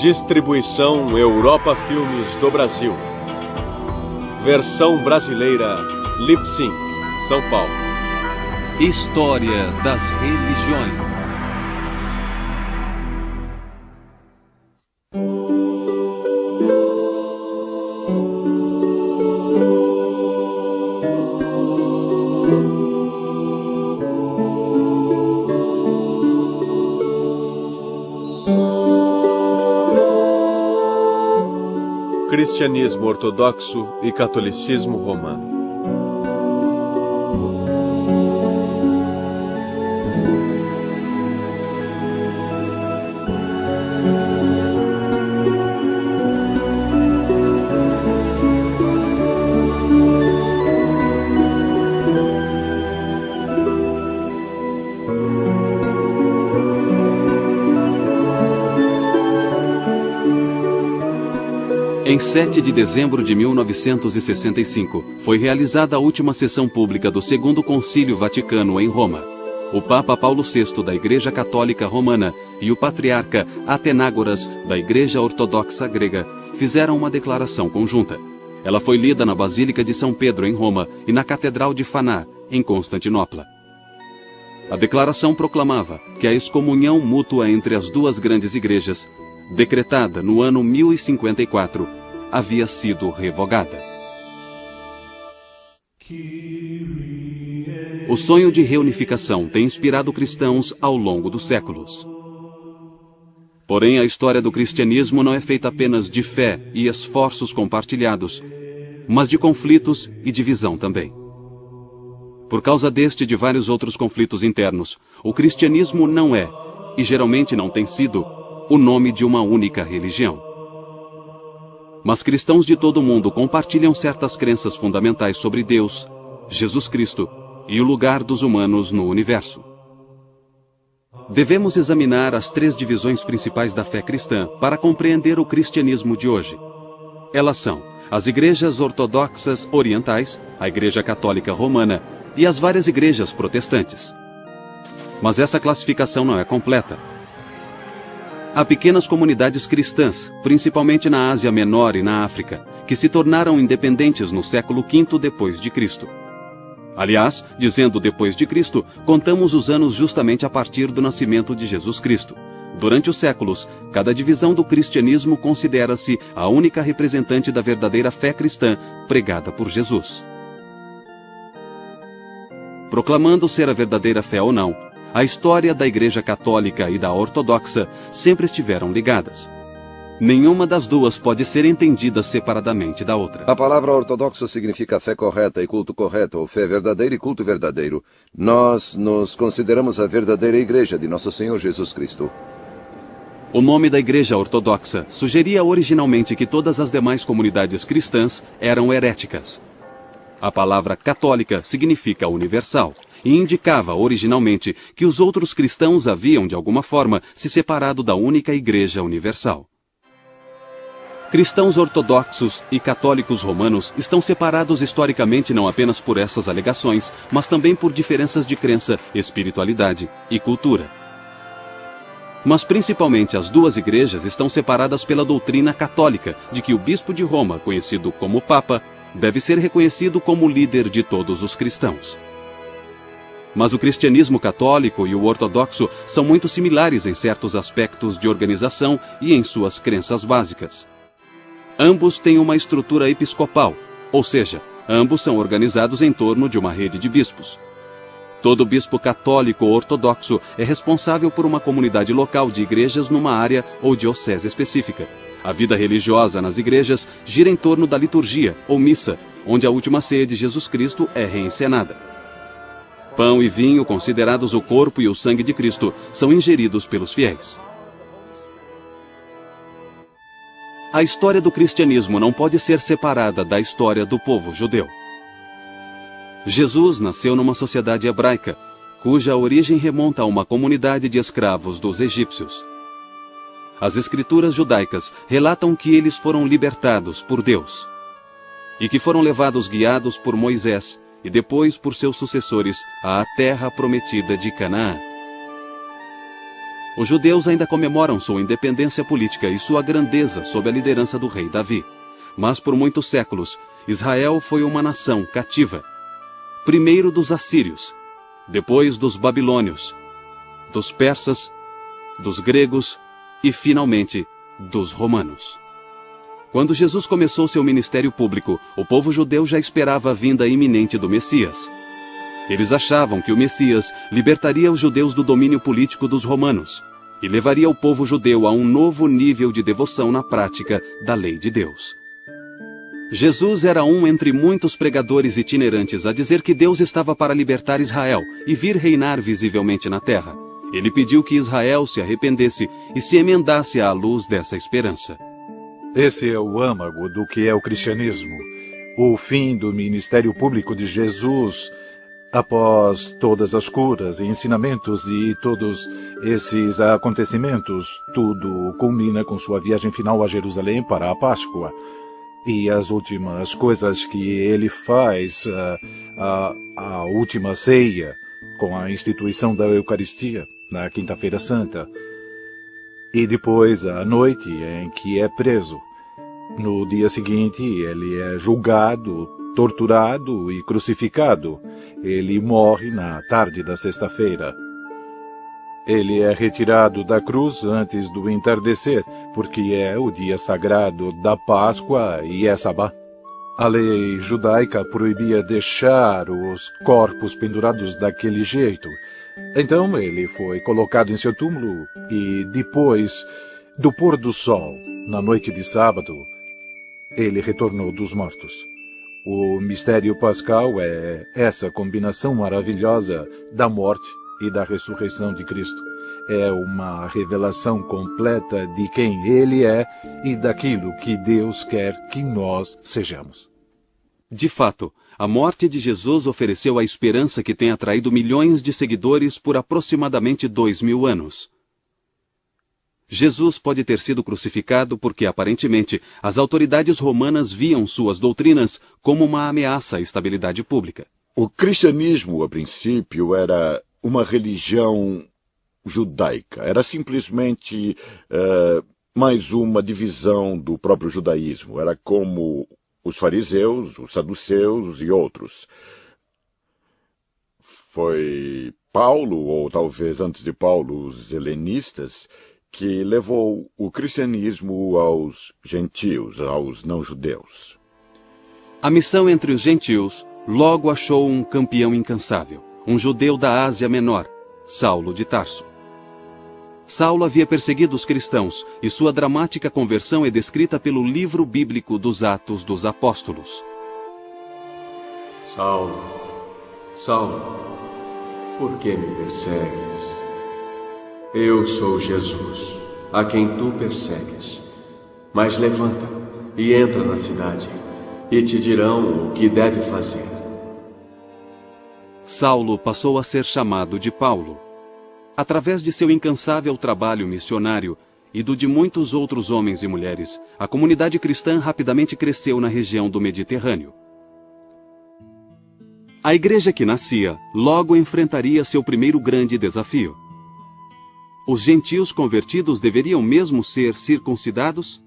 Distribuição Europa Filmes do Brasil. Versão brasileira Lip Sync, São Paulo. História das religiões. Cristianismo ortodoxo e catolicismo romano. Em 7 de dezembro de 1965, foi realizada a última sessão pública do Segundo Concílio Vaticano em Roma. O Papa Paulo VI da Igreja Católica Romana e o Patriarca Atenágoras da Igreja Ortodoxa Grega fizeram uma declaração conjunta. Ela foi lida na Basílica de São Pedro em Roma e na Catedral de Faná, em Constantinopla. A declaração proclamava que a excomunhão mútua entre as duas grandes igrejas, decretada no ano 1054, havia sido revogada. O sonho de reunificação tem inspirado cristãos ao longo dos séculos. Porém, a história do cristianismo não é feita apenas de fé e esforços compartilhados, mas de conflitos e divisão também. Por causa deste e de vários outros conflitos internos, o cristianismo não é, e geralmente não tem sido, o nome de uma única religião. Mas cristãos de todo o mundo compartilham certas crenças fundamentais sobre Deus, Jesus Cristo e o lugar dos humanos no universo. Devemos examinar as 3 divisões principais da fé cristã para compreender o cristianismo de hoje. Elas são as igrejas ortodoxas orientais, a Igreja Católica Romana e as várias igrejas protestantes. Mas essa classificação não é completa. Há pequenas comunidades cristãs, principalmente na Ásia Menor e na África, que se tornaram independentes no século V depois de Cristo. Aliás, dizendo depois de Cristo, contamos os anos justamente a partir do nascimento de Jesus Cristo. Durante os séculos, cada divisão do cristianismo considera-se a única representante da verdadeira fé cristã pregada por Jesus. Proclamando ser a verdadeira fé ou não, a história da Igreja Católica e da Ortodoxa sempre estiveram ligadas. Nenhuma das duas pode ser entendida separadamente da outra. A palavra ortodoxo significa fé correta e culto correto, ou fé verdadeira e culto verdadeiro. Nós nos consideramos a verdadeira Igreja de Nosso Senhor Jesus Cristo. O nome da Igreja Ortodoxa sugeria originalmente que todas as demais comunidades cristãs eram heréticas. A palavra católica significa universal e indicava originalmente que os outros cristãos haviam, de alguma forma, se separado da única Igreja Universal. Cristãos ortodoxos e católicos romanos estão separados historicamente não apenas por essas alegações, mas também por diferenças de crença, espiritualidade e cultura. Mas principalmente as duas igrejas estão separadas pela doutrina católica de que o bispo de Roma, conhecido como Papa, deve ser reconhecido como líder de todos os cristãos. Mas o cristianismo católico e o ortodoxo são muito similares em certos aspectos de organização e em suas crenças básicas. Ambos têm uma estrutura episcopal, ou seja, ambos são organizados em torno de uma rede de bispos. Todo bispo católico ou ortodoxo é responsável por uma comunidade local de igrejas numa área ou diocese específica. A vida religiosa nas igrejas gira em torno da liturgia, ou missa, onde a última ceia de Jesus Cristo é reencenada. Pão e vinho, considerados o corpo e o sangue de Cristo, são ingeridos pelos fiéis. A história do cristianismo não pode ser separada da história do povo judeu. Jesus nasceu numa sociedade hebraica, cuja origem remonta a uma comunidade de escravos dos egípcios. As escrituras judaicas relatam que eles foram libertados por Deus e que foram levados guiados por Moisés e depois por seus sucessores à terra prometida de Canaã. Os judeus ainda comemoram sua independência política e sua grandeza sob a liderança do rei Davi. Mas por muitos séculos, Israel foi uma nação cativa. Primeiro dos assírios, depois dos babilônios, dos persas, dos gregos e, finalmente, dos romanos. Quando Jesus começou seu ministério público, o povo judeu já esperava a vinda iminente do Messias. Eles achavam que o Messias libertaria os judeus do domínio político dos romanos e levaria o povo judeu a um novo nível de devoção na prática da lei de Deus. Jesus era um entre muitos pregadores itinerantes a dizer que Deus estava para libertar Israel e vir reinar visivelmente na terra. Ele pediu que Israel se arrependesse e se emendasse à luz dessa esperança. Esse é o âmago do que é o cristianismo. O fim do ministério público de Jesus, após todas as curas e ensinamentos e todos esses acontecimentos, tudo culmina com sua viagem final a Jerusalém para a Páscoa. E as últimas coisas que ele faz, a última ceia, com a instituição da Eucaristia, na Quinta-feira Santa. E depois a noite em que é preso. No dia seguinte ele é julgado, torturado e crucificado. Ele morre na tarde da sexta-feira. Ele é retirado da cruz antes do entardecer, porque é o dia sagrado da Páscoa e é sabá. A lei judaica proibia deixar os corpos pendurados daquele jeito. Então ele foi colocado em seu túmulo e depois do pôr do sol, na noite de sábado, ele retornou dos mortos. O mistério pascal é essa combinação maravilhosa da morte e da ressurreição de Cristo. É uma revelação completa de quem Ele é e daquilo que Deus quer que nós sejamos. De fato, a morte de Jesus ofereceu a esperança que tem atraído milhões de seguidores por aproximadamente 2000 anos. Jesus pode ter sido crucificado porque, aparentemente, as autoridades romanas viam suas doutrinas como uma ameaça à estabilidade pública. O cristianismo, a princípio, era uma religião judaica. Era simplesmente mais uma divisão do próprio judaísmo. Era como os fariseus, os saduceus e outros. Foi Paulo, ou talvez antes de Paulo, os helenistas, que levou o cristianismo aos gentios, aos não-judeus. A missão entre os gentios logo achou um campeão incansável, um judeu da Ásia Menor, Saulo de Tarso. Saulo havia perseguido os cristãos e sua dramática conversão é descrita pelo livro bíblico dos Atos dos Apóstolos. Saulo, Saulo, por que me persegues? Eu sou Jesus, a quem tu persegues. Mas levanta e entra na cidade, e te dirão o que deve fazer. Saulo passou a ser chamado de Paulo. Através de seu incansável trabalho missionário e do de muitos outros homens e mulheres, a comunidade cristã rapidamente cresceu na região do Mediterrâneo. A igreja que nascia logo enfrentaria seu primeiro grande desafio. Os gentios convertidos deveriam mesmo ser circuncidados?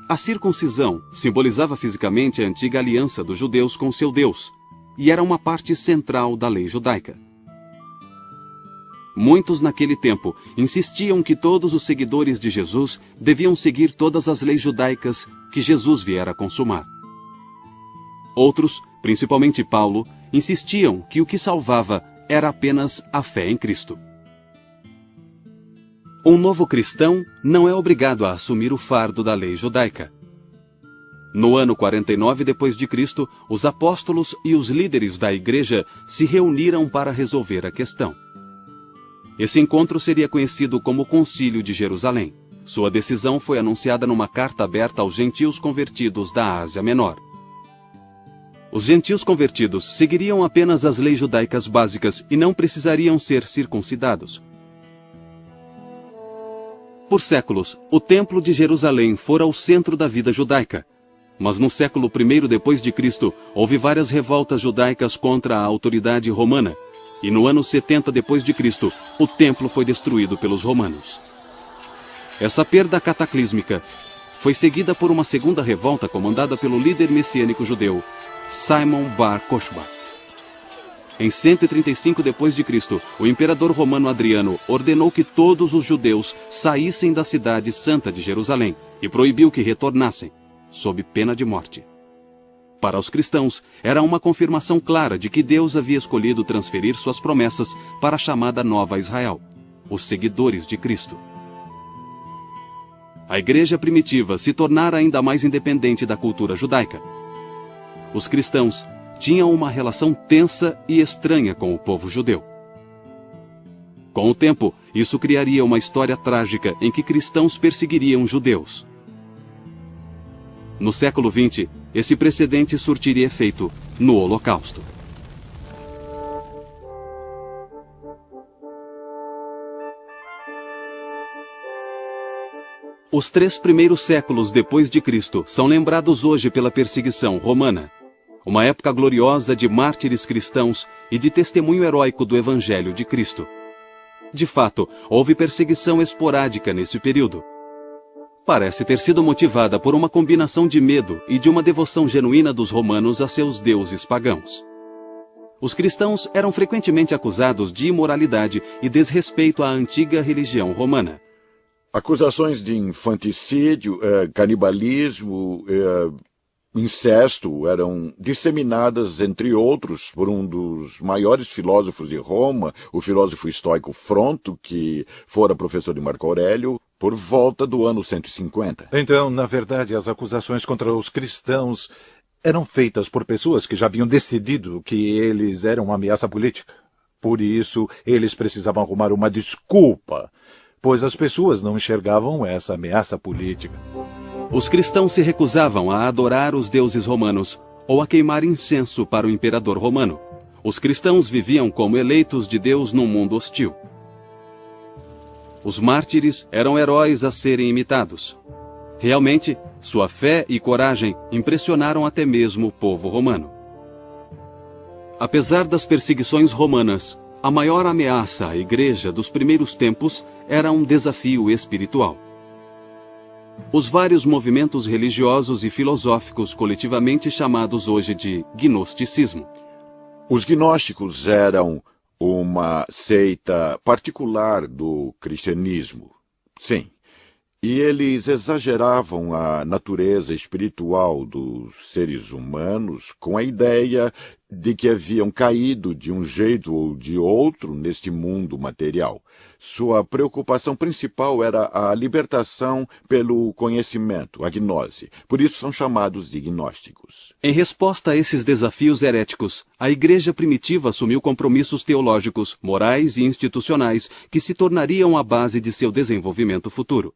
A circuncisão simbolizava fisicamente a antiga aliança dos judeus com seu Deus, e era uma parte central da lei judaica. Muitos naquele tempo insistiam que todos os seguidores de Jesus deviam seguir todas as leis judaicas que Jesus viera consumar. Outros, principalmente Paulo, insistiam que o que salvava era apenas a fé em Cristo. Um novo cristão não é obrigado a assumir o fardo da lei judaica. No ano 49 d.C., os apóstolos e os líderes da igreja se reuniram para resolver a questão. Esse encontro seria conhecido como Concílio de Jerusalém. Sua decisão foi anunciada numa carta aberta aos gentios convertidos da Ásia Menor. Os gentios convertidos seguiriam apenas as leis judaicas básicas e não precisariam ser circuncidados. Por séculos, o Templo de Jerusalém fora o centro da vida judaica. Mas no século I d.C., houve várias revoltas judaicas contra a autoridade romana, e no ano 70 d.C., o templo foi destruído pelos romanos. Essa perda cataclísmica foi seguida por uma segunda revolta comandada pelo líder messiânico judeu, Simon Bar Kokhba. Em 135 d.C., o imperador romano Adriano ordenou que todos os judeus saíssem da cidade santa de Jerusalém e proibiu que retornassem, sob pena de morte. Para os cristãos, era uma confirmação clara de que Deus havia escolhido transferir suas promessas para a chamada Nova Israel, os seguidores de Cristo. A igreja primitiva se tornara ainda mais independente da cultura judaica. Os cristãos tinham uma relação tensa e estranha com o povo judeu. Com o tempo, isso criaria uma história trágica em que cristãos perseguiriam judeus. No século XX, esse precedente surtiria efeito no Holocausto. Os 3 primeiros séculos depois de Cristo são lembrados hoje pela perseguição romana, uma época gloriosa de mártires cristãos e de testemunho heróico do Evangelho de Cristo. De fato, houve perseguição esporádica nesse período. Parece ter sido motivada por uma combinação de medo e de uma devoção genuína dos romanos a seus deuses pagãos. Os cristãos eram frequentemente acusados de imoralidade e desrespeito à antiga religião romana. Acusações de infanticídio, canibalismo, incesto eram disseminadas, entre outros, por um dos maiores filósofos de Roma, o filósofo estoico Fronto, que fora professor de Marco Aurélio, por volta do ano 150. Então, na verdade, as acusações contra os cristãos eram feitas por pessoas que já haviam decidido que eles eram uma ameaça política. Por isso, eles precisavam arrumar uma desculpa, pois as pessoas não enxergavam essa ameaça política. Os cristãos se recusavam a adorar os deuses romanos ou a queimar incenso para o imperador romano. Os cristãos viviam como eleitos de Deus num mundo hostil. Os mártires eram heróis a serem imitados. Realmente, sua fé e coragem impressionaram até mesmo o povo romano. Apesar das perseguições romanas, a maior ameaça à igreja dos primeiros tempos era um desafio espiritual. Os vários movimentos religiosos e filosóficos coletivamente chamados hoje de gnosticismo. Os gnósticos eram uma seita particular do cristianismo, sim. E eles exageravam a natureza espiritual dos seres humanos com a ideia de que haviam caído de um jeito ou de outro neste mundo material. Sua preocupação principal era a libertação pelo conhecimento, a gnose. Por isso são chamados de gnósticos. Em resposta a esses desafios heréticos, a igreja primitiva assumiu compromissos teológicos, morais e institucionais que se tornariam a base de seu desenvolvimento futuro.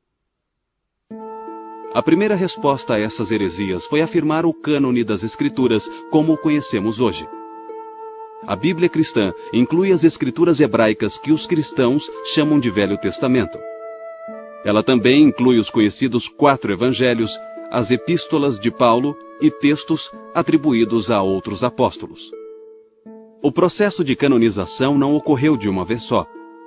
A primeira resposta a essas heresias foi afirmar o cânone das Escrituras como o conhecemos hoje. A Bíblia cristã inclui as escrituras hebraicas que os cristãos chamam de Velho Testamento. Ela também inclui os conhecidos 4 evangelhos, as epístolas de Paulo e textos atribuídos a outros apóstolos. O processo de canonização não ocorreu de uma vez só.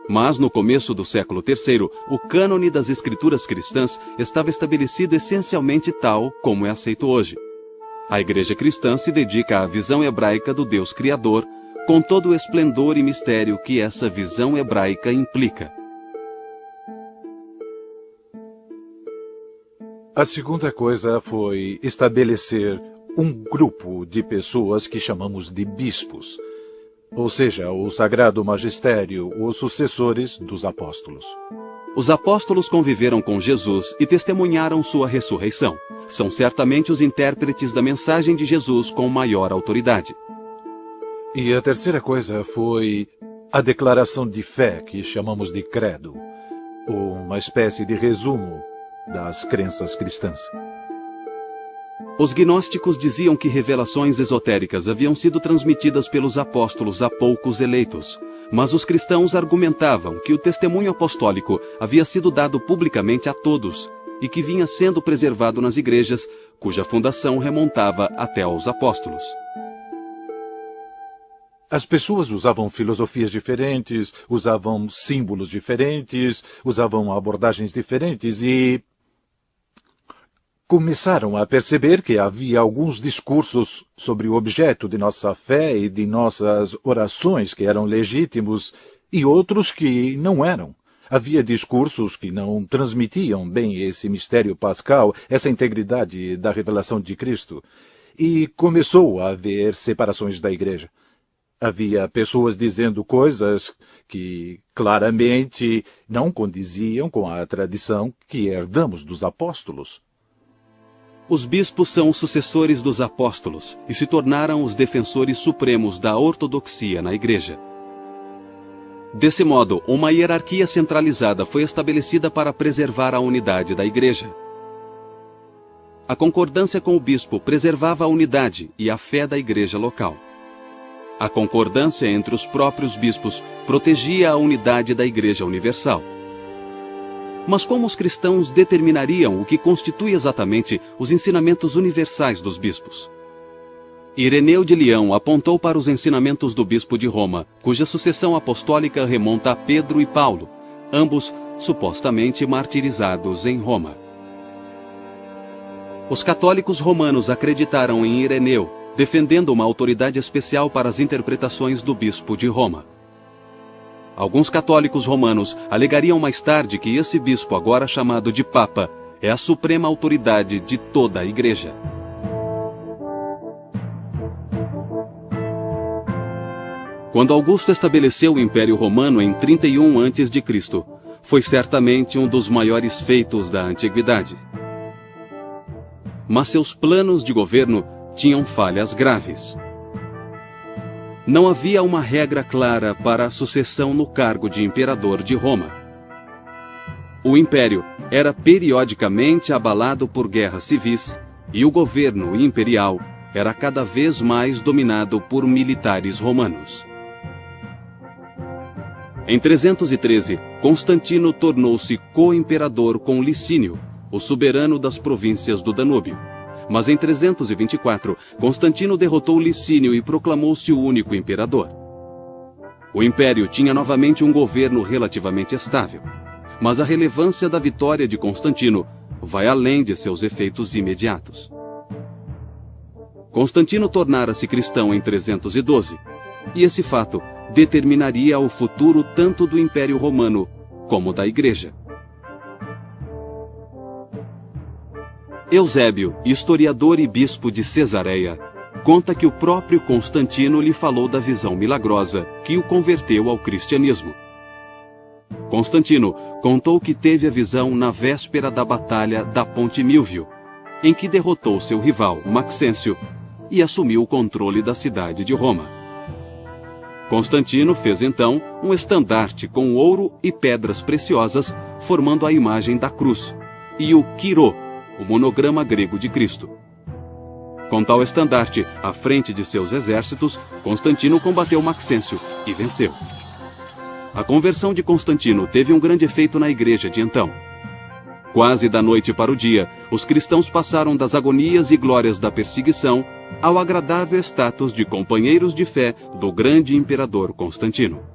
Mas, no começo do século III, o cânone das escrituras cristãs estava estabelecido essencialmente tal como é aceito hoje. A igreja cristã se dedica à visão hebraica do Deus Criador, com todo o esplendor e mistério que essa visão hebraica implica. A segunda coisa foi estabelecer um grupo de pessoas que chamamos de bispos, ou seja, o Sagrado Magistério, os sucessores dos apóstolos. Os apóstolos conviveram com Jesus e testemunharam sua ressurreição. São certamente os intérpretes da mensagem de Jesus com maior autoridade. E a terceira coisa foi a declaração de fé, que chamamos de credo, uma espécie de resumo das crenças cristãs. Os gnósticos diziam que revelações esotéricas haviam sido transmitidas pelos apóstolos a poucos eleitos, mas os cristãos argumentavam que o testemunho apostólico havia sido dado publicamente a todos e que vinha sendo preservado nas igrejas, cuja fundação remontava até aos apóstolos. as pessoas usavam filosofias diferentes, usavam símbolos diferentes, usavam abordagens diferentes e começaram a perceber que havia alguns discursos sobre o objeto de nossa fé e de nossas orações que eram legítimos e outros que não eram. Havia discursos que não transmitiam bem esse mistério pascal, essa integridade da revelação de Cristo. E começou a haver separações da igreja. Havia pessoas dizendo coisas que claramente não condiziam com a tradição que herdamos dos apóstolos. Os bispos são os sucessores dos apóstolos e se tornaram os defensores supremos da ortodoxia na igreja. Desse modo, uma hierarquia centralizada foi estabelecida para preservar a unidade da igreja. A concordância com o bispo preservava a unidade e a fé da igreja local. A concordância entre os próprios bispos protegia a unidade da Igreja Universal. Mas como os cristãos determinariam o que constitui exatamente os ensinamentos universais dos bispos? Ireneu de Leão apontou para os ensinamentos do bispo de Roma, cuja sucessão apostólica remonta a Pedro e Paulo, ambos supostamente martirizados em Roma. Os católicos romanos acreditaram em Ireneu, defendendo uma autoridade especial para as interpretações do bispo de Roma. Alguns católicos romanos alegariam mais tarde que esse bispo, agora chamado de Papa, é a suprema autoridade de toda a Igreja. Quando Augusto estabeleceu o Império Romano em 31 a.C., foi certamente um dos maiores feitos da antiguidade. Mas seus planos de governo tinham falhas graves. Não havia uma regra clara para a sucessão no cargo de imperador de Roma. O império era periodicamente abalado por guerras civis e o governo imperial era cada vez mais dominado por militares romanos. Em 313, Constantino tornou-se co-imperador com Licínio, o soberano das províncias do Danúbio. Mas em 324, Constantino derrotou Licínio e proclamou-se o único imperador. O império tinha novamente um governo relativamente estável, mas a relevância da vitória de Constantino vai além de seus efeitos imediatos. Constantino tornara-se cristão em 312, e esse fato determinaria o futuro tanto do Império Romano como da Igreja. Eusébio, historiador e bispo de Cesareia, conta que o próprio Constantino lhe falou da visão milagrosa que o converteu ao cristianismo. Constantino contou que teve a visão na véspera da batalha da Ponte Milvio, em que derrotou seu rival, Maxêncio, e assumiu o controle da cidade de Roma. Constantino fez então um estandarte com ouro e pedras preciosas, formando a imagem da cruz, e o quirô, o monograma grego de Cristo. Com tal estandarte à frente de seus exércitos, Constantino combateu Maxêncio e venceu. A conversão de Constantino teve um grande efeito na igreja de então. Quase da noite para o dia, os cristãos passaram das agonias e glórias da perseguição ao agradável status de companheiros de fé do grande imperador Constantino.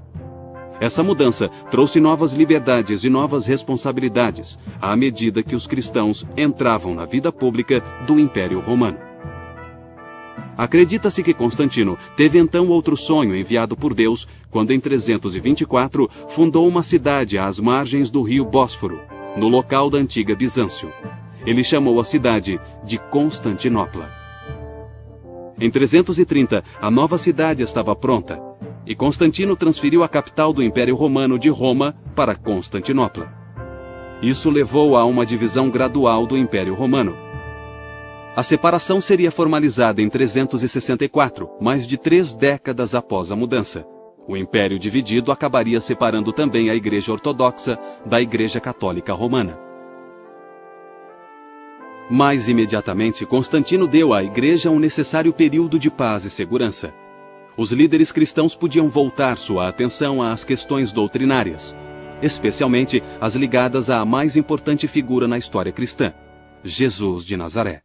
Essa mudança trouxe novas liberdades e novas responsabilidades à medida que os cristãos entravam na vida pública do Império Romano. Acredita-se que Constantino teve então outro sonho enviado por Deus quando em 324 fundou uma cidade às margens do rio Bósforo, no local da antiga Bizâncio. Ele chamou a cidade de Constantinopla. Em 330, a nova cidade estava pronta, e Constantino transferiu a capital do Império Romano de Roma para Constantinopla. Isso levou a uma divisão gradual do Império Romano. A separação seria formalizada em 364, mais de 3 décadas após a mudança. O Império dividido acabaria separando também a Igreja Ortodoxa da Igreja Católica Romana. Mais imediatamente, Constantino deu à Igreja um necessário período de paz e segurança. Os líderes cristãos podiam voltar sua atenção às questões doutrinárias, especialmente as ligadas à mais importante figura na história cristã, Jesus de Nazaré.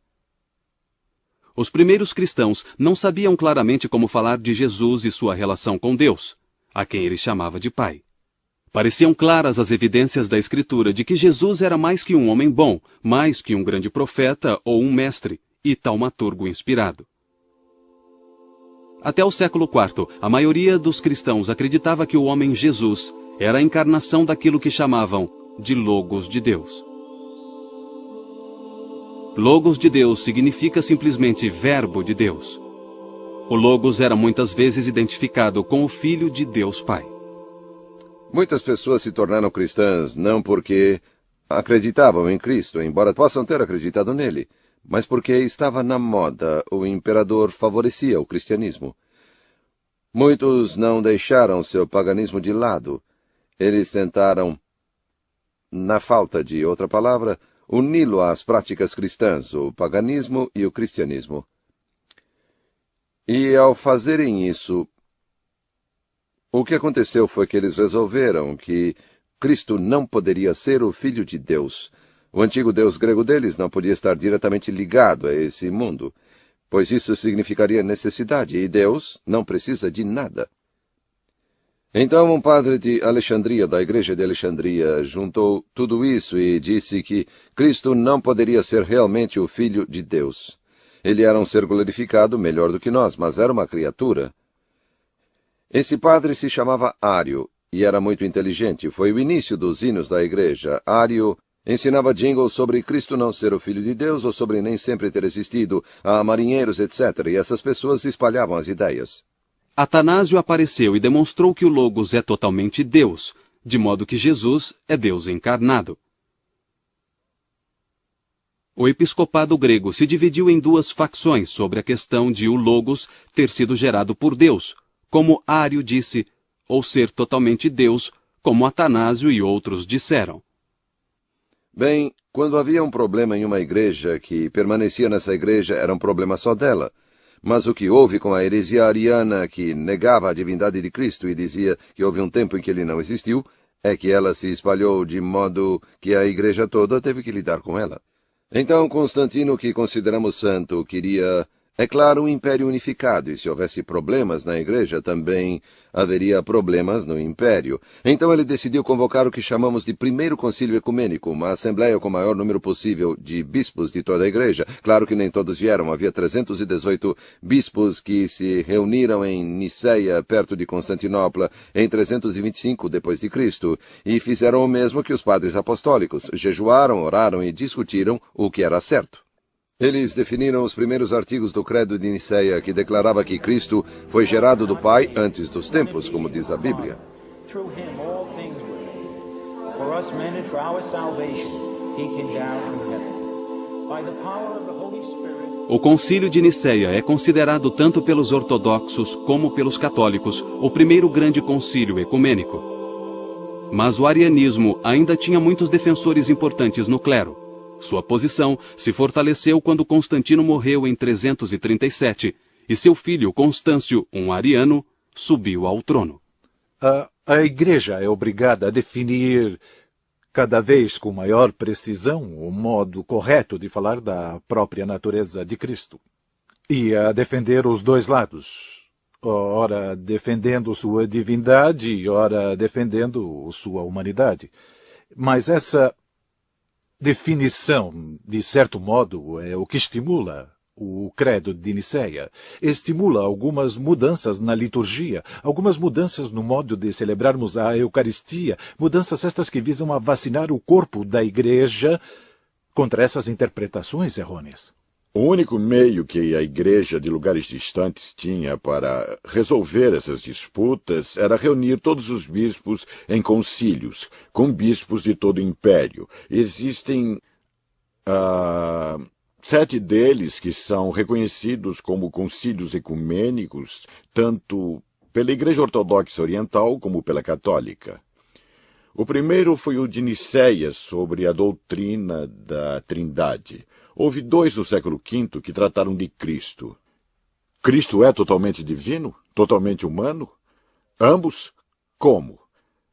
Os primeiros cristãos não sabiam claramente como falar de Jesus e sua relação com Deus, a quem ele chamava de Pai. Pareciam claras as evidências da Escritura de que Jesus era mais que um homem bom, mais que um grande profeta ou um mestre, e taumaturgo inspirado. Até o século IV, a maioria dos cristãos acreditava que o homem Jesus era a encarnação daquilo que chamavam de Logos de Deus. Logos de Deus significa simplesmente Verbo de Deus. O Logos era muitas vezes identificado com o Filho de Deus Pai. Muitas pessoas se tornaram cristãs não porque acreditavam em Cristo, embora possam ter acreditado nele, mas porque estava na moda, o imperador favorecia o cristianismo. Muitos não deixaram seu paganismo de lado. Eles tentaram, na falta de outra palavra, uni-lo às práticas cristãs, o paganismo e o cristianismo. E ao fazerem isso, o que aconteceu foi que eles resolveram que Cristo não poderia ser o Filho de Deus. O antigo Deus grego deles não podia estar diretamente ligado a esse mundo, pois isso significaria necessidade, e Deus não precisa de nada. Então um padre de Alexandria, da igreja de Alexandria, juntou tudo isso e disse que Cristo não poderia ser realmente o Filho de Deus. Ele era um ser glorificado melhor do que nós, mas era uma criatura. Esse padre se chamava Ário e era muito inteligente. Foi o início dos hinos da igreja. Ário ensinava jingles sobre Cristo não ser o Filho de Deus ou sobre nem sempre ter existido, a marinheiros, etc. E essas pessoas espalhavam as ideias. Atanásio apareceu e demonstrou que o Logos é totalmente Deus, de modo que Jesus é Deus encarnado. O episcopado grego se dividiu em duas facções sobre a questão de o Logos ter sido gerado por Deus, como Ário disse, ou ser totalmente Deus, como Atanásio e outros disseram. Bem, quando havia um problema em uma igreja, que permanecia nessa igreja era um problema só dela. Mas o que houve com a heresia ariana, que negava a divindade de Cristo e dizia que houve um tempo em que ele não existiu, é que ela se espalhou de modo que a igreja toda teve que lidar com ela. Então Constantino, que consideramos santo, queria, é claro, um império unificado, e se houvesse problemas na igreja, também haveria problemas no império. Então ele decidiu convocar o que chamamos de Primeiro Concílio Ecumênico, uma assembleia com o maior número possível de bispos de toda a igreja. Claro que nem todos vieram, havia 318 bispos que se reuniram em Niceia, perto de Constantinopla, em 325 d.C., e fizeram o mesmo que os padres apostólicos, jejuaram, oraram e discutiram o que era certo. Eles definiram os primeiros artigos do Credo de Niceia, que declarava que Cristo foi gerado do Pai antes dos tempos, como diz a Bíblia. O Concílio de Niceia é considerado tanto pelos ortodoxos como pelos católicos o primeiro grande concílio ecumênico. Mas o arianismo ainda tinha muitos defensores importantes no clero. Sua posição se fortaleceu quando Constantino morreu em 337 e seu filho Constâncio, um ariano, subiu ao trono. A Igreja é obrigada a definir cada vez com maior precisão o modo correto de falar da própria natureza de Cristo e a defender os dois lados, ora defendendo sua divindade e ora defendendo sua humanidade. Mas essa definição, de certo modo, é o que estimula o Credo de Niceia. Estimula algumas mudanças na liturgia, algumas mudanças no modo de celebrarmos a Eucaristia, mudanças estas que visam a vacinar o corpo da Igreja contra essas interpretações errôneas. O único meio que a igreja de lugares distantes tinha para resolver essas disputas era reunir todos os bispos em concílios, com bispos de todo o império. Existem 7 deles que são reconhecidos como concílios ecumênicos, tanto pela Igreja Ortodoxa Oriental como pela Católica. O primeiro foi o de Niceia, sobre a doutrina da Trindade. Houve 2 no século V que trataram de Cristo. Cristo é totalmente divino? Totalmente humano? Ambos? Como?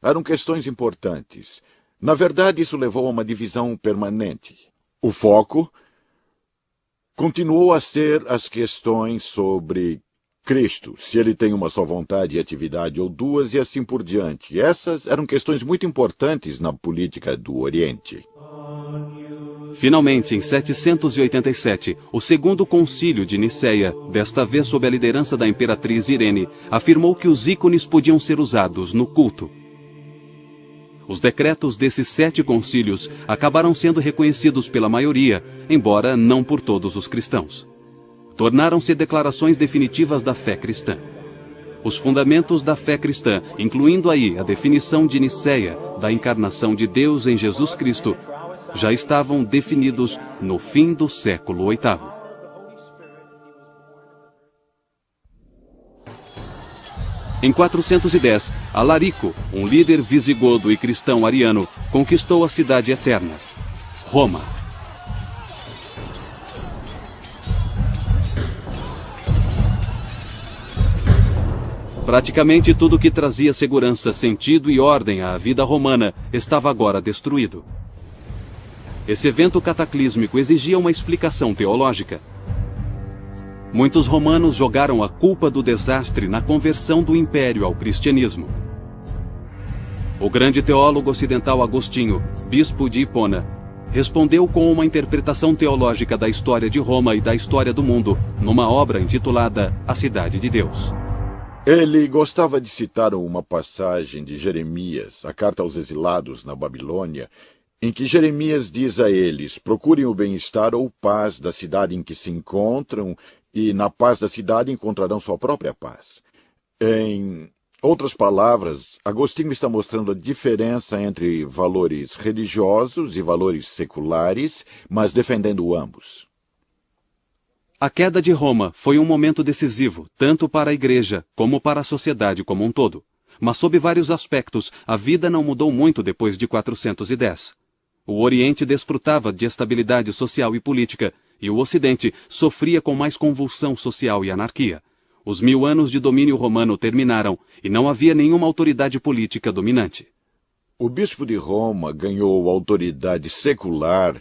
Eram questões importantes. Na verdade, isso levou a uma divisão permanente. O foco continuou a ser as questões sobre Cristo, se ele tem uma só vontade e atividade ou duas, e assim por diante. Essas eram questões muito importantes na política do Oriente. Finalmente, em 787, o segundo concílio de Niceia, desta vez sob a liderança da imperatriz Irene, afirmou que os ícones podiam ser usados no culto. Os decretos desses 7 concílios acabaram sendo reconhecidos pela maioria, embora não por todos os cristãos. Tornaram-se declarações definitivas da fé cristã. Os fundamentos da fé cristã, incluindo aí a definição de Niceia da encarnação de Deus em Jesus Cristo, já estavam definidos no fim do século VIII. Em 410, Alarico, um líder visigodo e cristão ariano, conquistou a cidade eterna, Roma. Praticamente tudo que trazia segurança, sentido e ordem à vida romana estava agora destruído. Esse evento cataclísmico exigia uma explicação teológica. Muitos romanos jogaram a culpa do desastre na conversão do império ao cristianismo. O grande teólogo ocidental Agostinho, bispo de Hipona, respondeu com uma interpretação teológica da história de Roma e da história do mundo, numa obra intitulada A Cidade de Deus. Ele gostava de citar uma passagem de Jeremias, a carta aos exilados na Babilônia, em que Jeremias diz a eles: procurem o bem-estar ou paz da cidade em que se encontram, e na paz da cidade encontrarão sua própria paz. Em outras palavras, Agostinho está mostrando a diferença entre valores religiosos e valores seculares, mas defendendo ambos. A queda de Roma foi um momento decisivo, tanto para a Igreja como para a sociedade como um todo. Mas sob vários aspectos, a vida não mudou muito depois de 410. O Oriente desfrutava de estabilidade social e política, e o Ocidente sofria com mais convulsão social e anarquia. Os 1000 anos de domínio romano terminaram, e não havia nenhuma autoridade política dominante. O bispo de Roma ganhou autoridade secular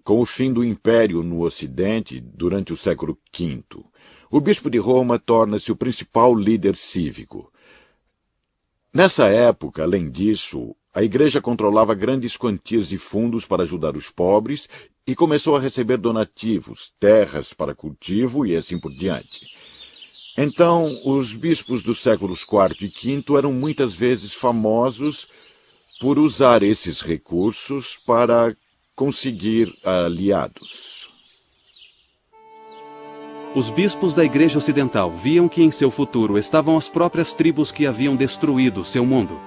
com o fim do Império no Ocidente durante o século V. O bispo de Roma torna-se o principal líder cívico. Nessa época, além disso, a Igreja controlava grandes quantias de fundos para ajudar os pobres e começou a receber donativos, terras para cultivo e assim por diante. Então, os bispos dos séculos IV e V eram muitas vezes famosos por usar esses recursos para conseguir aliados. Os bispos da Igreja Ocidental viam que em seu futuro estavam as próprias tribos que haviam destruído seu mundo.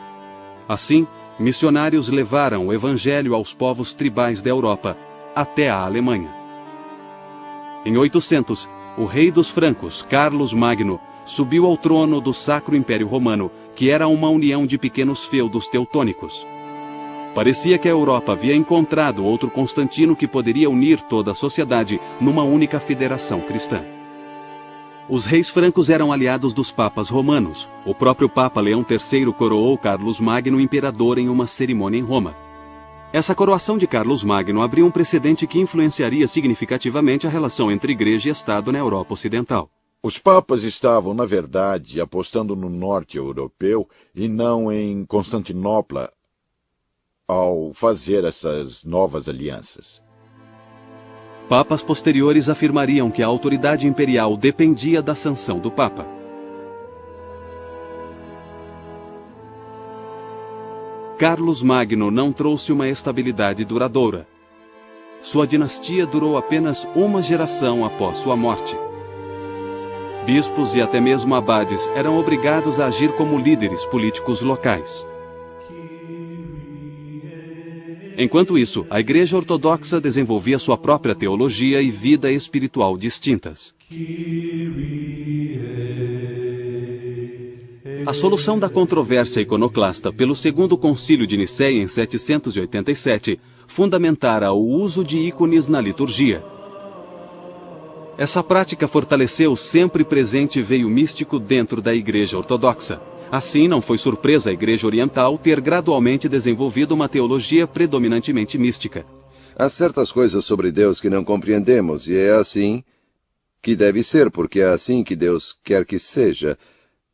Assim, missionários levaram o Evangelho aos povos tribais da Europa, até a Alemanha. Em 800, o rei dos francos, Carlos Magno, subiu ao trono do Sacro Império Romano, que era uma união de pequenos feudos teutônicos. Parecia que a Europa havia encontrado outro Constantino que poderia unir toda a sociedade numa única federação cristã. Os reis francos eram aliados dos papas romanos. O próprio Papa Leão III coroou Carlos Magno imperador em uma cerimônia em Roma. Essa coroação de Carlos Magno abriu um precedente que influenciaria significativamente a relação entre Igreja e Estado na Europa Ocidental. Os papas estavam, na verdade, apostando no norte europeu e não em Constantinopla ao fazer essas novas alianças. Papas posteriores afirmariam que a autoridade imperial dependia da sanção do Papa. Carlos Magno não trouxe uma estabilidade duradoura. Sua dinastia durou apenas uma geração após sua morte. Bispos e até mesmo abades eram obrigados a agir como líderes políticos locais. Enquanto isso, a Igreja Ortodoxa desenvolvia sua própria teologia e vida espiritual distintas. A solução da controvérsia iconoclasta pelo Segundo Concílio de Niceia em 787 fundamentara o uso de ícones na liturgia. Essa prática fortaleceu o sempre presente veio místico dentro da Igreja Ortodoxa. Assim, não foi surpresa a Igreja Oriental ter gradualmente desenvolvido uma teologia predominantemente mística. Há certas coisas sobre Deus que não compreendemos, e é assim que deve ser, porque é assim que Deus quer que seja.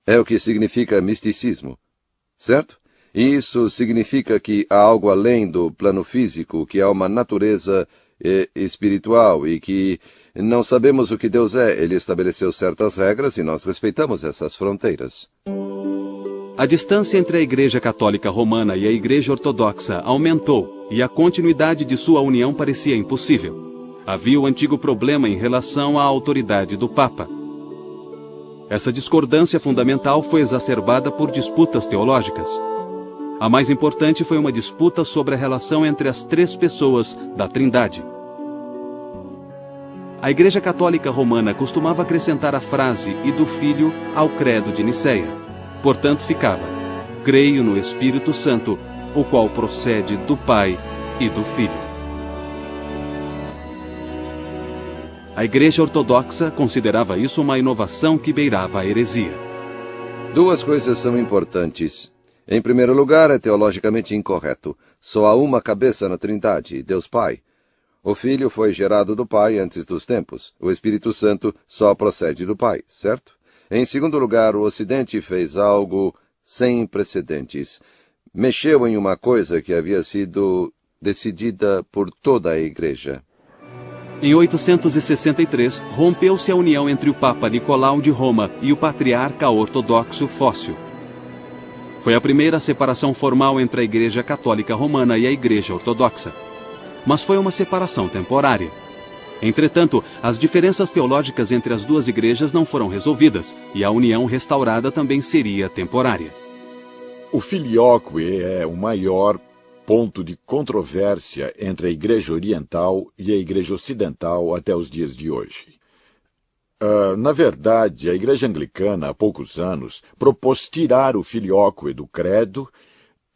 É o que significa misticismo, certo? E isso significa que há algo além do plano físico, que há uma natureza espiritual e que não sabemos o que Deus é. Ele estabeleceu certas regras e nós respeitamos essas fronteiras. A distância entre a Igreja Católica Romana e a Igreja Ortodoxa aumentou e a continuidade de sua união parecia impossível. Havia o antigo problema em relação à autoridade do Papa. Essa discordância fundamental foi exacerbada por disputas teológicas. A mais importante foi uma disputa sobre a relação entre as três pessoas da Trindade. A Igreja Católica Romana costumava acrescentar a frase "e do Filho" ao credo de Nicéia. Portanto, ficava: "Creio no Espírito Santo, o qual procede do Pai e do Filho." A Igreja Ortodoxa considerava isso uma inovação que beirava a heresia. Duas coisas são importantes. Em primeiro lugar, é teologicamente incorreto. Só há uma cabeça na Trindade, Deus Pai. O Filho foi gerado do Pai antes dos tempos. O Espírito Santo só procede do Pai, certo? Em segundo lugar, o Ocidente fez algo sem precedentes. Mexeu em uma coisa que havia sido decidida por toda a Igreja. Em 863, rompeu-se a união entre o Papa Nicolau de Roma e o patriarca ortodoxo Fócio. Foi a primeira separação formal entre a Igreja Católica Romana e a Igreja Ortodoxa. Mas foi uma separação temporária. Entretanto, as diferenças teológicas entre as duas igrejas não foram resolvidas, e a união restaurada também seria temporária. O filioque é o maior ponto de controvérsia entre a Igreja Oriental e a Igreja Ocidental até os dias de hoje. Na verdade, a Igreja Anglicana, há poucos anos, propôs tirar o filioque do credo,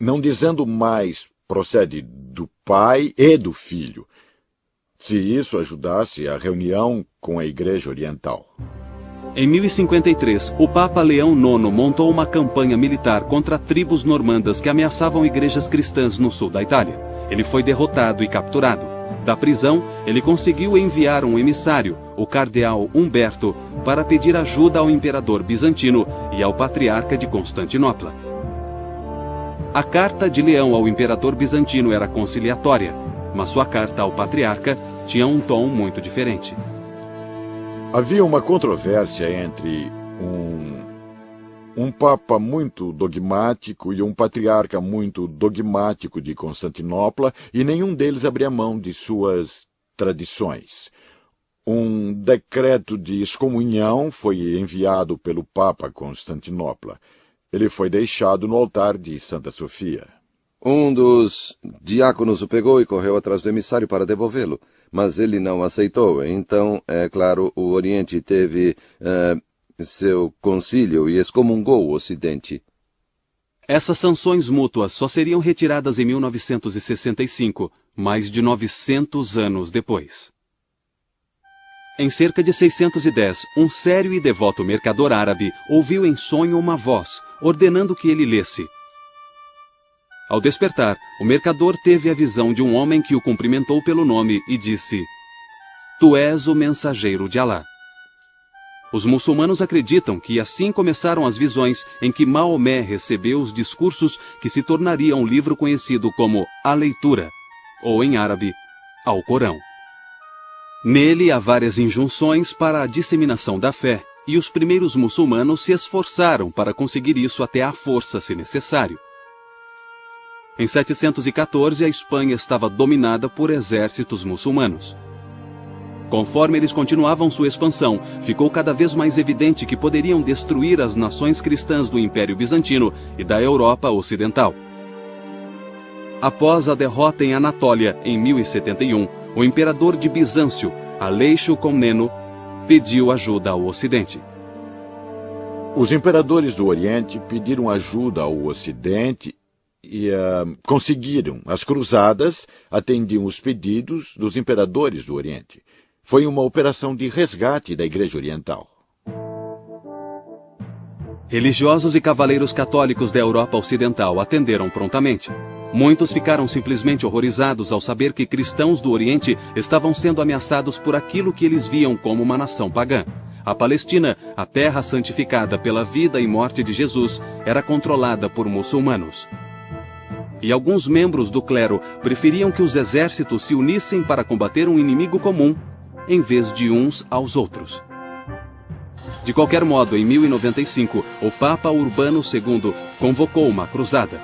não dizendo mais procede do Pai e do Filho, se isso ajudasse a reunião com a Igreja Oriental. Em 1053, o Papa Leão IX montou uma campanha militar contra tribos normandas que ameaçavam igrejas cristãs no sul da Itália. Ele foi derrotado e capturado. Da prisão, ele conseguiu enviar um emissário, o cardeal Humberto, para pedir ajuda ao imperador bizantino e ao patriarca de Constantinopla. A carta de Leão ao imperador bizantino era conciliatória, mas sua carta ao patriarca tinha um tom muito diferente. Havia uma controvérsia entre um papa muito dogmático e um patriarca muito dogmático de Constantinopla, e nenhum deles abria mão de suas tradições. Um decreto de excomunhão foi enviado pelo Papa a Constantinopla. Ele foi deixado no altar de Santa Sofia. Um dos diáconos o pegou e correu atrás do emissário para devolvê-lo, mas ele não aceitou. Então, é claro, o Oriente teve seu concílio e excomungou o Ocidente. Essas sanções mútuas só seriam retiradas em 1965, mais de 900 anos depois. Em cerca de 610, um sério e devoto mercador árabe ouviu em sonho uma voz, ordenando que ele lesse. Ao despertar, o mercador teve a visão de um homem que o cumprimentou pelo nome e disse: "Tu és o mensageiro de Alá." Os muçulmanos acreditam que assim começaram as visões em que Maomé recebeu os discursos que se tornariam um livro conhecido como A Leitura, ou em árabe, Alcorão. Nele há várias injunções para a disseminação da fé, e os primeiros muçulmanos se esforçaram para conseguir isso até à força, se necessário. Em 714, a Espanha estava dominada por exércitos muçulmanos. Conforme eles continuavam sua expansão, ficou cada vez mais evidente que poderiam destruir as nações cristãs do Império Bizantino e da Europa Ocidental. Após a derrota em Anatólia, em 1071, o imperador de Bizâncio, Aleixo Comneno, pediu ajuda ao Ocidente. Os imperadores do Oriente pediram ajuda ao Ocidente e conseguiram. As cruzadas atendiam os pedidos dos imperadores do Oriente. Foi uma operação de resgate da Igreja Oriental. Religiosos e cavaleiros católicos da Europa Ocidental atenderam prontamente. Muitos ficaram simplesmente horrorizados ao saber que cristãos do Oriente estavam sendo ameaçados por aquilo que eles viam como uma nação pagã. A Palestina, a terra santificada pela vida e morte de Jesus, era controlada por muçulmanos. E alguns membros do clero preferiam que os exércitos se unissem para combater um inimigo comum, em vez de uns aos outros. De qualquer modo, em 1095, o Papa Urbano II convocou uma cruzada.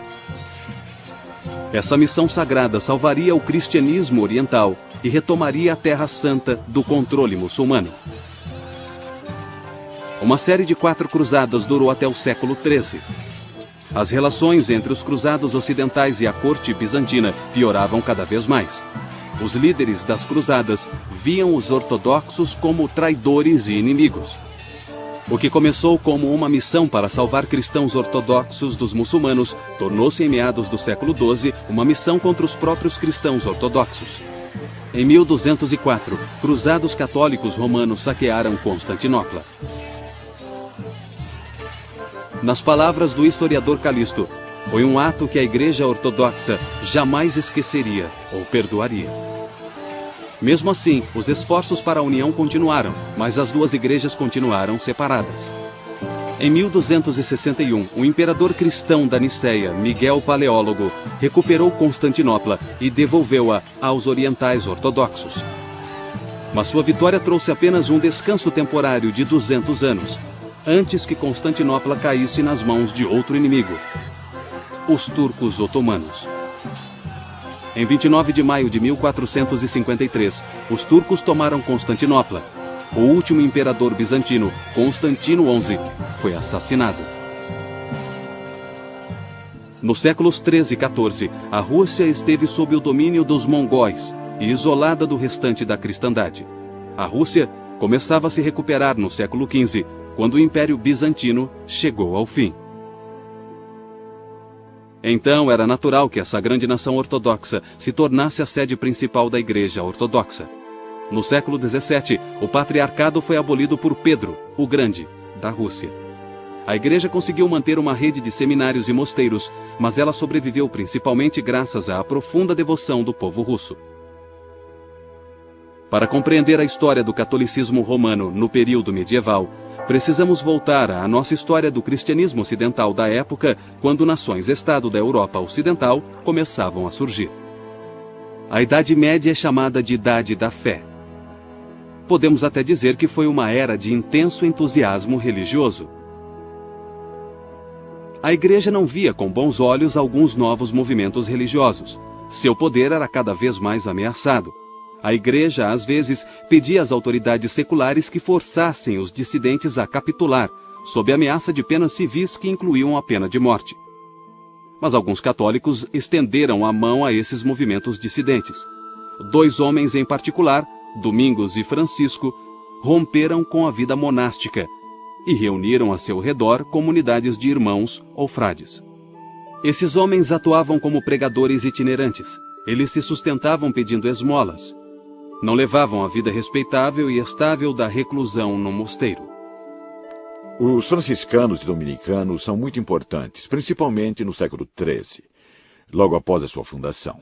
Essa missão sagrada salvaria o cristianismo oriental e retomaria a Terra Santa do controle muçulmano. Uma série de 4 cruzadas durou até o século XIII. As relações entre os cruzados ocidentais e a corte bizantina pioravam cada vez mais. Os líderes das cruzadas viam os ortodoxos como traidores e inimigos. O que começou como uma missão para salvar cristãos ortodoxos dos muçulmanos, tornou-se em meados do século XII uma missão contra os próprios cristãos ortodoxos. Em 1204, cruzados católicos romanos saquearam Constantinopla. Nas palavras do historiador Calisto, foi um ato que a Igreja Ortodoxa jamais esqueceria ou perdoaria. Mesmo assim, os esforços para a união continuaram, mas as duas igrejas continuaram separadas. Em 1261, o imperador cristão da Niceia, Miguel Paleólogo, recuperou Constantinopla e devolveu-a aos orientais ortodoxos. Mas sua vitória trouxe apenas um descanso temporário de 200 anos, antes que Constantinopla caísse nas mãos de outro inimigo, os turcos otomanos. Em 29 de maio de 1453, os turcos tomaram Constantinopla. O último imperador bizantino, Constantino XI, foi assassinado. Nos séculos 13 e 14, a Rússia esteve sob o domínio dos mongóis e isolada do restante da cristandade. A Rússia começava a se recuperar no século XV, quando o Império Bizantino chegou ao fim. Então era natural que essa grande nação ortodoxa se tornasse a sede principal da Igreja Ortodoxa. No século XVII, o patriarcado foi abolido por Pedro, o Grande, da Rússia. A Igreja conseguiu manter uma rede de seminários e mosteiros, mas ela sobreviveu principalmente graças à profunda devoção do povo russo. Para compreender a história do catolicismo romano no período medieval, precisamos voltar à nossa história do cristianismo ocidental da época, quando nações-estado da Europa Ocidental começavam a surgir. A Idade Média é chamada de Idade da Fé. Podemos até dizer que foi uma era de intenso entusiasmo religioso. A Igreja não via com bons olhos alguns novos movimentos religiosos. Seu poder era cada vez mais ameaçado. A Igreja, às vezes, pedia às autoridades seculares que forçassem os dissidentes a capitular, sob ameaça de penas civis que incluíam a pena de morte. Mas alguns católicos estenderam a mão a esses movimentos dissidentes. 2 homens em particular, Domingos e Francisco, romperam com a vida monástica e reuniram a seu redor comunidades de irmãos ou frades. Esses homens atuavam como pregadores itinerantes. Eles se sustentavam pedindo esmolas. Não levavam a vida respeitável e estável da reclusão no mosteiro. Os franciscanos e dominicanos são muito importantes, principalmente no século XIII, logo após a sua fundação.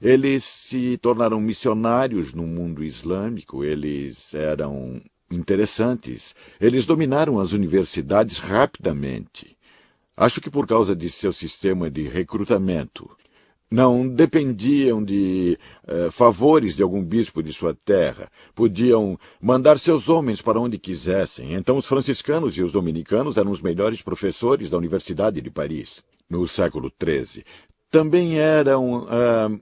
Eles se tornaram missionários no mundo islâmico, eles eram interessantes, eles dominaram as universidades rapidamente. Acho que por causa de seu sistema de recrutamento. Não dependiam de favores de algum bispo de sua terra. Podiam mandar seus homens para onde quisessem. Então os franciscanos e os dominicanos eram os melhores professores da Universidade de Paris, no século XIII. Também eram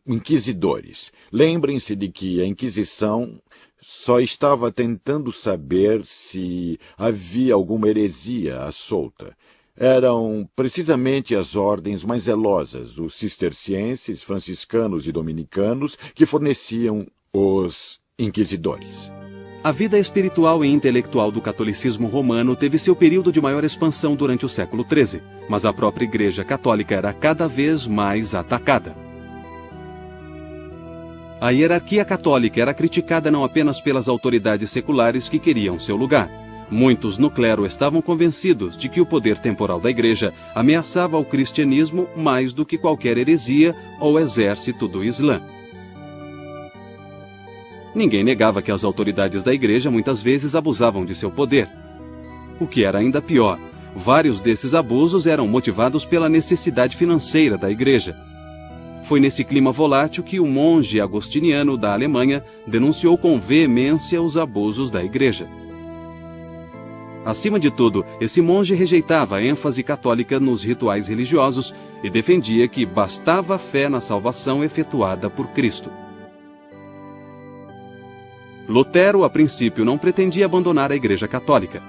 inquisidores. Lembrem-se de que a Inquisição só estava tentando saber se havia alguma heresia à solta. Eram precisamente as ordens mais zelosas, os cistercienses, franciscanos e dominicanos, que forneciam os inquisidores. A vida espiritual e intelectual do catolicismo romano teve seu período de maior expansão durante o século XIII, mas a própria Igreja Católica era cada vez mais atacada. A hierarquia católica era criticada não apenas pelas autoridades seculares que queriam seu lugar, Muitos no clero estavam convencidos de que o poder temporal da Igreja ameaçava o cristianismo mais do que qualquer heresia ou exército do Islã. Ninguém negava que as autoridades da Igreja muitas vezes abusavam de seu poder. O que era ainda pior, vários desses abusos eram motivados pela necessidade financeira da Igreja. Foi nesse clima volátil que o monge agostiniano da Alemanha denunciou com veemência os abusos da Igreja. Acima de tudo, esse monge rejeitava a ênfase católica nos rituais religiosos e defendia que bastava a fé na salvação efetuada por Cristo. Lutero, a princípio, não pretendia abandonar a Igreja Católica,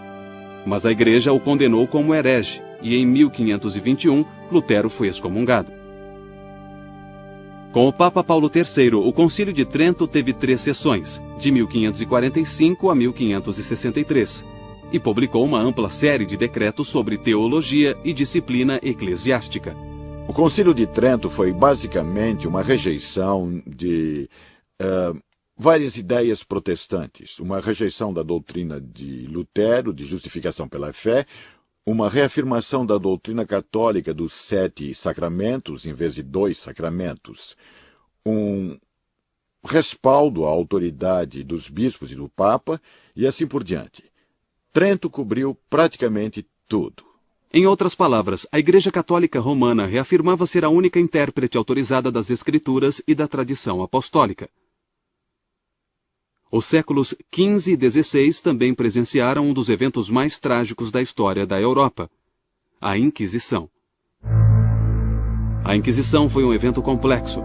mas a Igreja o condenou como herege e, em 1521, Lutero foi excomungado. Com o Papa Paulo III, o Concílio de Trento teve 3 sessões, de 1545 a 1563, e publicou uma ampla série de decretos sobre teologia e disciplina eclesiástica. O Concílio de Trento foi basicamente uma rejeição de várias ideias protestantes, uma rejeição da doutrina de Lutero, de justificação pela fé, uma reafirmação da doutrina católica dos 7 sacramentos em vez de 2 sacramentos, um respaldo à autoridade dos bispos e do Papa e assim por diante. Trento cobriu praticamente tudo. Em outras palavras, a Igreja Católica Romana reafirmava ser a única intérprete autorizada das Escrituras e da tradição apostólica. Os séculos XV e XVI também presenciaram um dos eventos mais trágicos da história da Europa, a Inquisição. A Inquisição foi um evento complexo.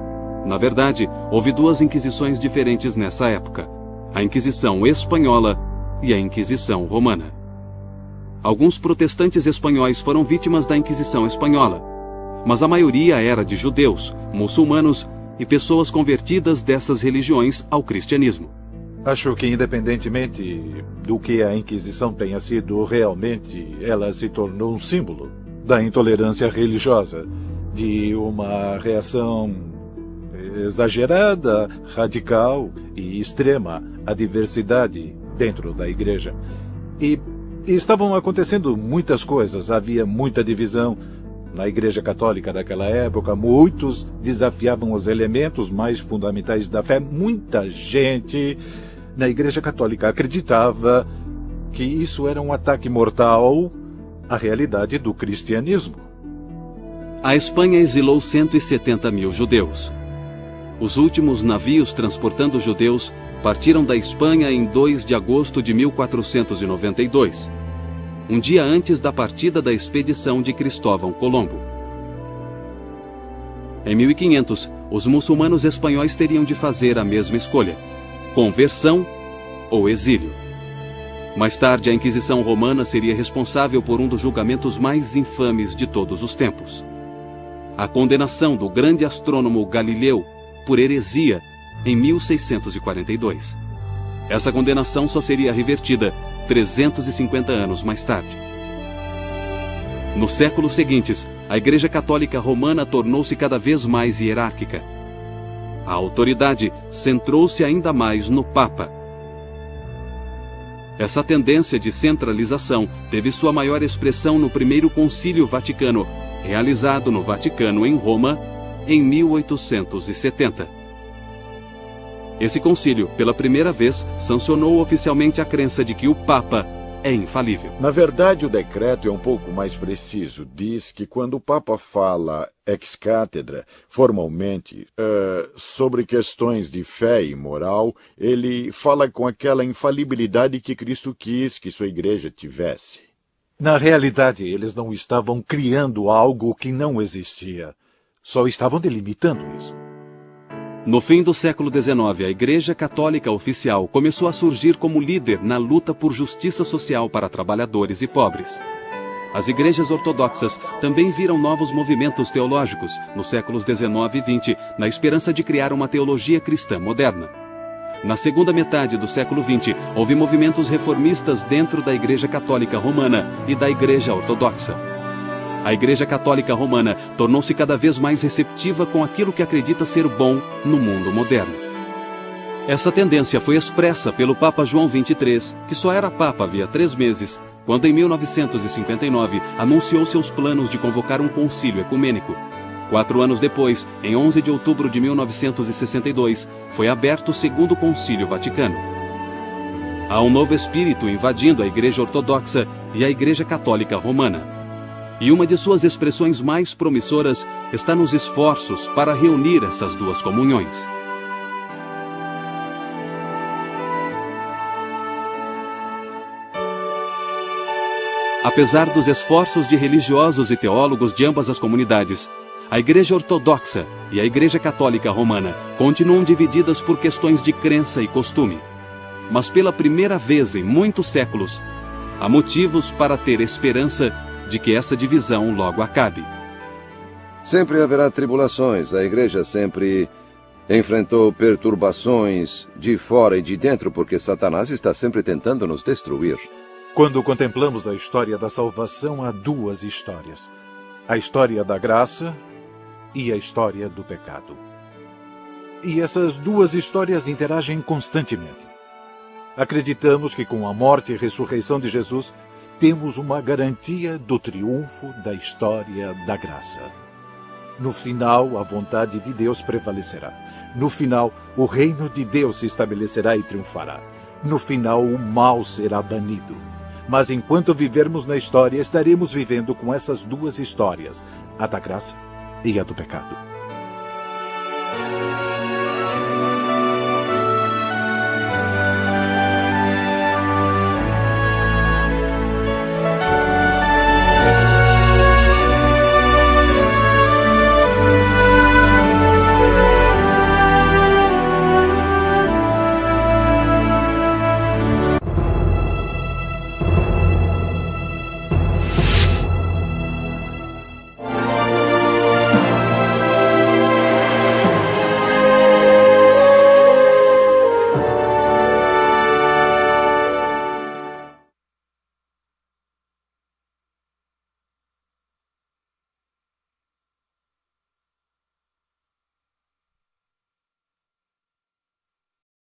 Na verdade, houve 2 inquisições diferentes nessa época, a Inquisição Espanhola e a Inquisição Romana. Alguns protestantes espanhóis foram vítimas da Inquisição Espanhola, mas a maioria era de judeus, muçulmanos e pessoas convertidas dessas religiões ao cristianismo. Acho que, independentemente do que a Inquisição tenha sido realmente, ela se tornou um símbolo da intolerância religiosa, de uma reação exagerada, radical e extrema à diversidade dentro da Igreja. E estavam acontecendo muitas coisas, havia muita divisão na Igreja Católica daquela época, muitos desafiavam os elementos mais fundamentais da fé, muita gente na Igreja Católica acreditava que isso era um ataque mortal à realidade do cristianismo. A Espanha exilou 170 mil judeus. Os últimos navios transportando judeus partiram da Espanha em 2 de agosto de 1492, um dia antes da partida da expedição de Cristóvão Colombo. Em 1500, os muçulmanos espanhóis teriam de fazer a mesma escolha: conversão ou exílio. Mais tarde, a Inquisição Romana seria responsável por um dos julgamentos mais infames de todos os tempos: a condenação do grande astrônomo Galileu por heresia em 1642. Essa condenação só seria revertida 350 anos mais tarde. Nos séculos seguintes, a Igreja Católica Romana tornou-se cada vez mais hierárquica. A autoridade centrou-se ainda mais no Papa. Essa tendência de centralização teve sua maior expressão no Primeiro Concílio Vaticano, realizado no Vaticano, em Roma, em 1870. Esse concílio, pela primeira vez, sancionou oficialmente a crença de que o Papa é infalível. Na verdade, o decreto é um pouco mais preciso. Diz que quando o Papa fala ex cátedra, formalmente, sobre questões de fé e moral, ele fala com aquela infalibilidade que Cristo quis que sua igreja tivesse. Na realidade, eles não estavam criando algo que não existia. Só estavam delimitando isso. No fim do século XIX, a Igreja Católica Oficial começou a surgir como líder na luta por justiça social para trabalhadores e pobres. As igrejas ortodoxas também viram novos movimentos teológicos nos séculos XIX e XX, na esperança de criar uma teologia cristã moderna. Na segunda metade do século XX, houve movimentos reformistas dentro da Igreja Católica Romana e da Igreja Ortodoxa. A Igreja Católica Romana tornou-se cada vez mais receptiva com aquilo que acredita ser bom no mundo moderno. Essa tendência foi expressa pelo Papa João XXIII, que só era Papa havia 3 meses, quando em 1959 anunciou seus planos de convocar um concílio ecumênico. 4 anos depois, em 11 de outubro de 1962, foi aberto o Segundo Concílio Vaticano. Há um novo espírito invadindo a Igreja Ortodoxa e a Igreja Católica Romana. E uma de suas expressões mais promissoras está nos esforços para reunir essas duas comunhões. Apesar dos esforços de religiosos e teólogos de ambas as comunidades, a Igreja Ortodoxa e a Igreja Católica Romana continuam divididas por questões de crença e costume. Mas pela primeira vez em muitos séculos, há motivos para ter esperança de que essa divisão logo acabe. Sempre haverá tribulações. A Igreja sempre enfrentou perturbações de fora e de dentro, porque Satanás está sempre tentando nos destruir. Quando contemplamos a história da salvação, há 2 histórias. A história da graça e a história do pecado. E essas 2 histórias interagem constantemente. Acreditamos que com a morte e ressurreição de Jesus, temos uma garantia do triunfo da história da graça. No final, a vontade de Deus prevalecerá. No final, o reino de Deus se estabelecerá e triunfará. No final, o mal será banido. Mas enquanto vivermos na história, estaremos vivendo com essas 2 histórias, a da graça e a do pecado.